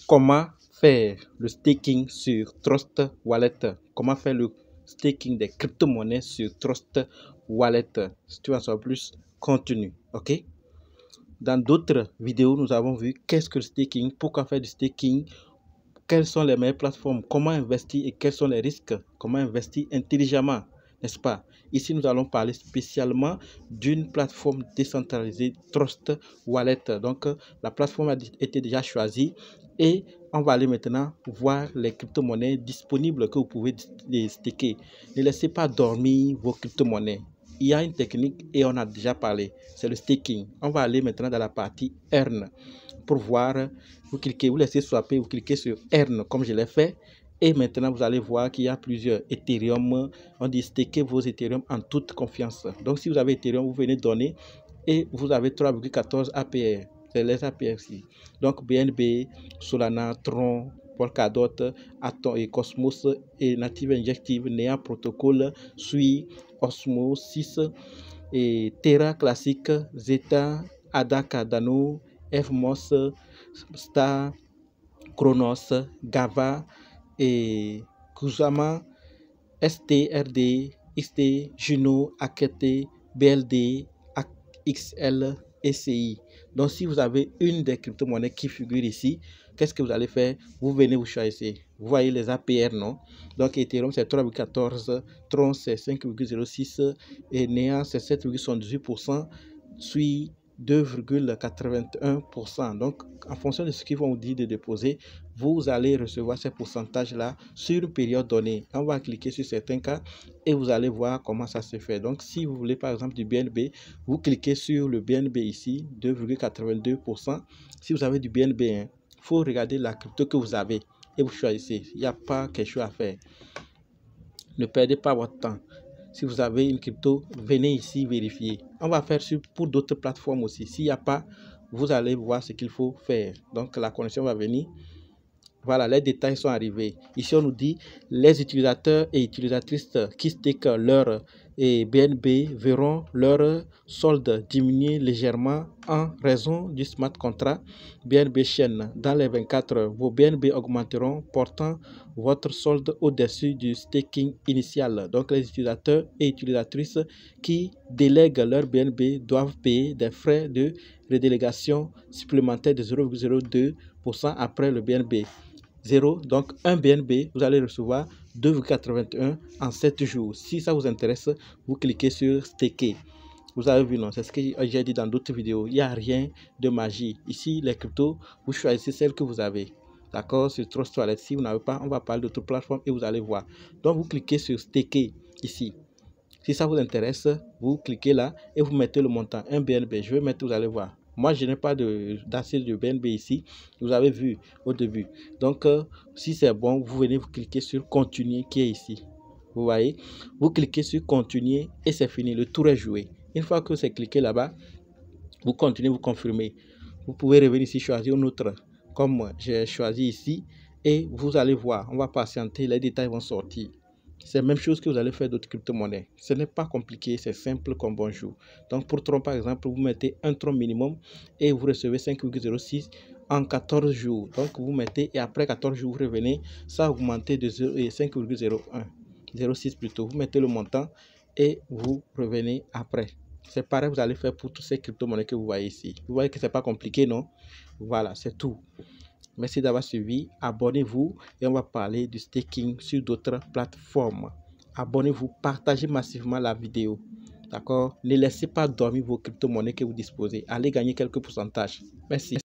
Comment faire le staking sur Trust Wallet? Comment faire le staking des crypto-monnaies sur Trust Wallet? Si tu veux en savoir plus, continue. Ok? Dans d'autres vidéos, nous avons vu qu'est-ce que le staking, pourquoi faire du staking, quelles sont les meilleures plateformes, comment investir et quels sont les risques, comment investir intelligemment, n'est-ce pas? Ici, nous allons parler spécialement d'une plateforme décentralisée, Trust Wallet. Donc, la plateforme a été déjà choisie et on va aller maintenant voir les crypto-monnaies disponibles que vous pouvez staker. Ne laissez pas dormir vos crypto-monnaies. Il y a une technique et on a déjà parlé, c'est le staking. On va aller maintenant dans la partie Earn pour voir. Vous cliquez, vous laissez swapper, vous cliquez sur Earn comme je l'ai fait. Et maintenant, vous allez voir qu'il y a plusieurs Ethereum. On dit staker vos Ethereum en toute confiance. Donc, si vous avez Ethereum, vous venez donner et vous avez 3,14 APR. C'est les APR ici. Donc, BNB, Solana, Tron, Polkadot, Atom et Cosmos et Native Injective, Nea Protocol, Sui, Osmos 6 et Terra Classic, Zeta, Ada Cardano, Fmos, Star, Chronos, Gava et Kusama, STRD, XT, Juno, Akete, BLD, XL, ECI. Donc, si vous avez une des crypto-monnaies qui figure ici, qu'est-ce que vous allez faire? Vous venez vous choisir. Vous voyez les APR, non? Donc, Ethereum, c'est 3,14, Tron, c'est 5,06 et Nea, c'est 7,78%, Sui, 2,81%. Donc, en fonction de ce qu'ils vont vous dire de déposer, vous allez recevoir ces pourcentages-là sur une période donnée. On va cliquer sur certains cas et vous allez voir comment ça se fait. Donc, si vous voulez par exemple du BNB, vous cliquez sur le BNB ici, 2,82%. Si vous avez du BNB, il faut regarder la crypto que vous avez et vous choisissez. Il n'y a pas quelque chose à faire. Ne perdez pas votre temps. Si vous avez une crypto, venez ici vérifier. On va faire pour d'autres plateformes aussi. S'il n'y a pas, vous allez voir ce qu'il faut faire. Donc, la connexion va venir. Voilà, les détails sont arrivés. Ici, on nous dit les utilisateurs et utilisatrices qui stakent leur BNB verront leur solde diminuer légèrement en raison du smart contract BNB Chain. Dans les 24 heures, vos BNB augmenteront, portant votre solde au-dessus du staking initial. Donc, les utilisateurs et utilisatrices qui délèguent leur BNB doivent payer des frais de redélégation supplémentaires de 0,02% après le BNB. 0, donc un BNB, vous allez recevoir 2,81 en 7 jours. Si ça vous intéresse, vous cliquez sur staker. Vous avez vu, non? C'est ce que j'ai dit dans d'autres vidéos. Il n'y a rien de magie. Ici, les cryptos, vous choisissez celle que vous avez. D'accord? Sur Trust Wallet. Si vous n'avez pas, on va parler d'autres plateformes et vous allez voir. Donc, vous cliquez sur staker ici. Si ça vous intéresse, vous cliquez là et vous mettez le montant. Un BNB, je vais mettre, vous allez voir. Moi, je n'ai pas d'assise de BNB ici. Vous avez vu au début. Donc, si c'est bon, vous venez, vous cliquez sur continuer qui est ici. Vous voyez? Vous cliquez sur continuer et c'est fini. Le tour est joué. Une fois que c'est cliqué là-bas, vous continuez, vous confirmez. Vous pouvez revenir ici, choisir une autre. Comme j'ai choisi ici. Et vous allez voir. On va patienter. Les détails vont sortir. C'est la même chose que vous allez faire d'autres crypto-monnaies. Ce n'est pas compliqué, c'est simple comme bonjour. Donc pour Tron par exemple, vous mettez un Tron minimum et vous recevez 5,06 en 14 jours. Donc vous mettez et après 14 jours, vous revenez, ça a augmenté de 5,01, 0,6 plutôt. Vous mettez le montant et vous revenez après. C'est pareil, vous allez faire pour toutes ces crypto-monnaies que vous voyez ici. Vous voyez que ce n'est pas compliqué, non? Voilà, c'est tout. Merci d'avoir suivi. Abonnez-vous et on va parler du staking sur d'autres plateformes. Abonnez-vous, partagez massivement la vidéo. D'accord? Ne laissez pas dormir vos crypto-monnaies que vous disposez. Allez gagner quelques pourcentages. Merci.